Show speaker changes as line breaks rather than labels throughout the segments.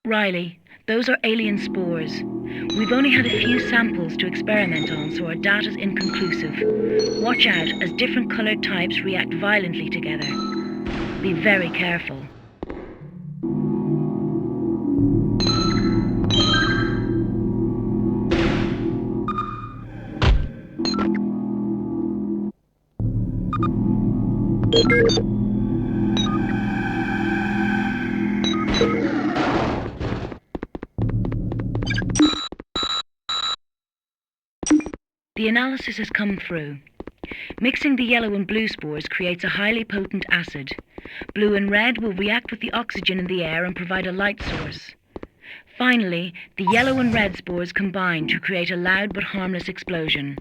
Riley, those are alien spores. We've only had a few samples to experiment on, so our data's inconclusive. Watch out as different colored types react violently together. Be very careful. The analysis has come through. Mixing the yellow and blue spores creates a highly potent acid. Blue and red will react with the oxygen in the air and provide a light source. Finally, the yellow and red spores combine to create a loud but harmless explosion.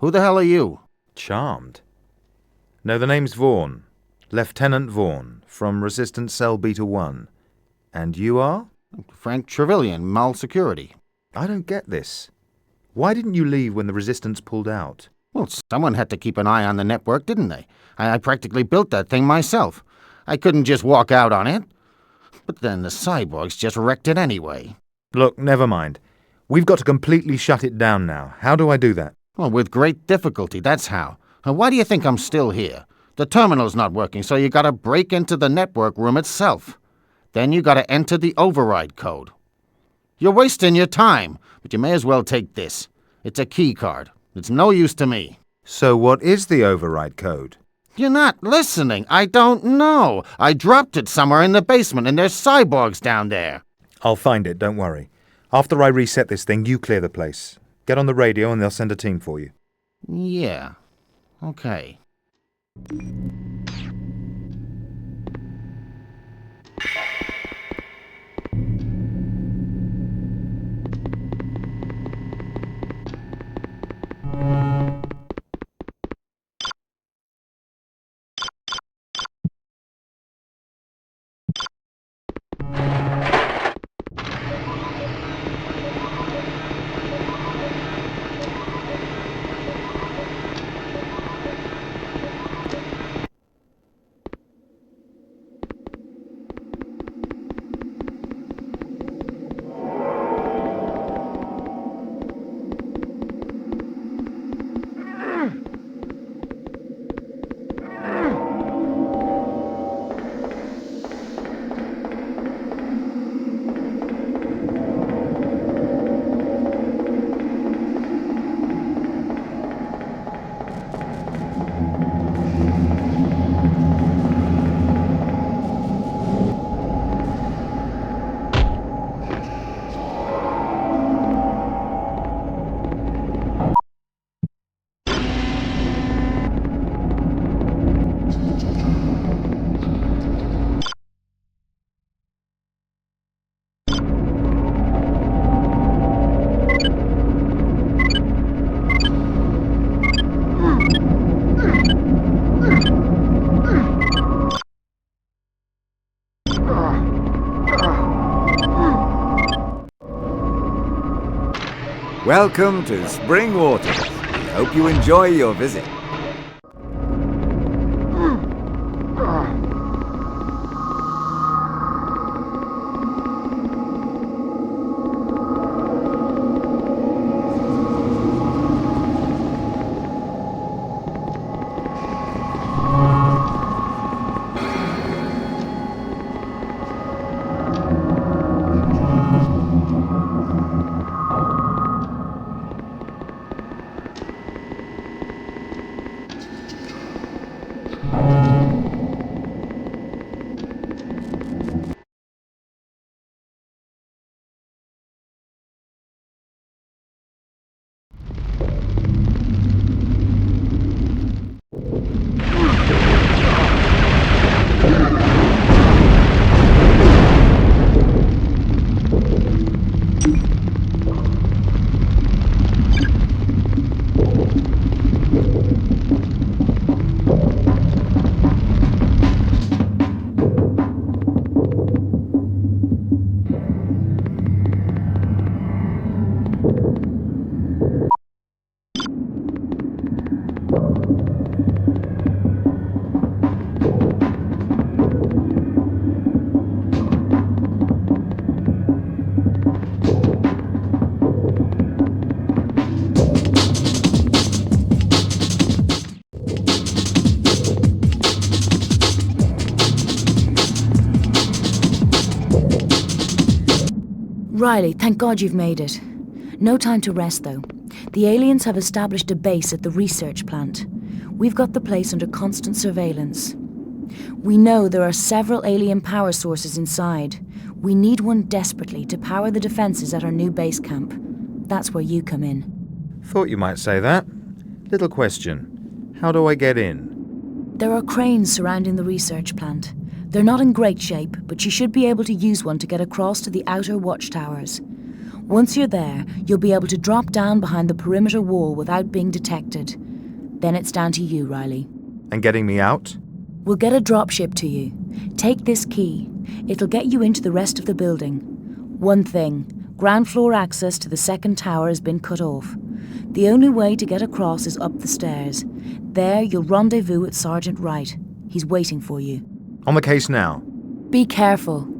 Who the hell are you?
Charmed. No, the name's Vaughan. Lieutenant Vaughan, from Resistance Cell Beta 1. And you are?
Frank Trevelyan, Mall Security.
I don't get this. Why didn't you leave when the Resistance pulled out?
Well, someone had to keep an eye on the network, didn't they? I practically built that thing myself. I couldn't just walk out on it. But then the cyborgs just wrecked it anyway.
Look, never mind. We've got to completely shut it down now. How do I do that?
Well, with great difficulty, that's how. Why do you think I'm still here? The terminal's not working, so you gotta break into the network room itself. Then you gotta enter the override code. You're wasting your time, but you may as well take this. It's a key card. It's no use to me.
So what is the override code?
You're not listening. I don't know. I dropped it somewhere in the basement, and there's cyborgs down there.
I'll find it, don't worry. After I reset this thing, you clear the place. Get on the radio and they'll send a team for you.
Yeah. Okay.
Welcome to Spring Waters. We hope you enjoy your visit.
Riley, thank God you've made it. No time to rest, though. The aliens have established a base at the research plant. We've got the place under constant surveillance. We know there are several alien power sources inside. We need one desperately to power the defenses at our new base camp. That's where you come in.
Thought you might say that. Little question. How do I get in?
There are cranes surrounding the research plant. They're not in great shape, but you should be able to use one to get across to the outer watchtowers. Once you're there, you'll be able to drop down behind the perimeter wall without being detected. Then it's down to you, Riley.
And getting me out?
We'll get a dropship to you. Take this key. It'll get you into the rest of the building. One thing, ground floor access to the second tower has been cut off. The only way to get across is up the stairs. There you'll rendezvous with Sergeant Wright. He's waiting for you.
On the case now.
Be careful.